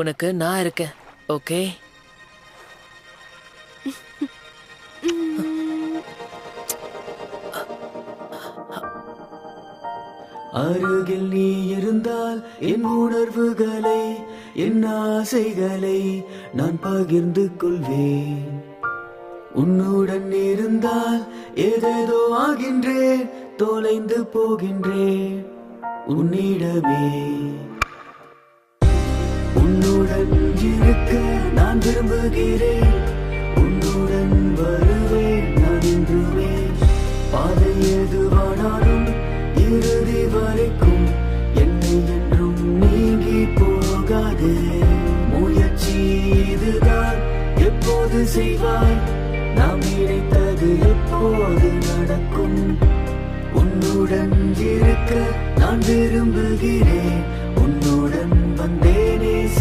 உனக்கு நான் இருக்கேன். ஓகே? அருகில் நீ இருந்தால் என் உணர்வுகளை, என் ஆசைகளை நான் பகிர்ந்து கொள்வேன். உன்னுடன் இருந்தால் ஏதேதோ ஆகின்றேன், தொலைந்து போகின்றேன் உன்னிடமே. உன்னுடன் இருக்க நான் விரும்புகிறேன், உன்னுடன் வருவேன் நான் என்றுமே. பாதை எதுவானாலும் இறுதி வரைக்கும் என்னை என்றும் நீங்கி போகாதே. முயற்சி இதுதான் எப்போது செய்வாய், நாம் நினைத்தது எப்போது நடக்கும். உன்னுடன் இருக்க நான் விரும்புகிறேன், உன்னுடன்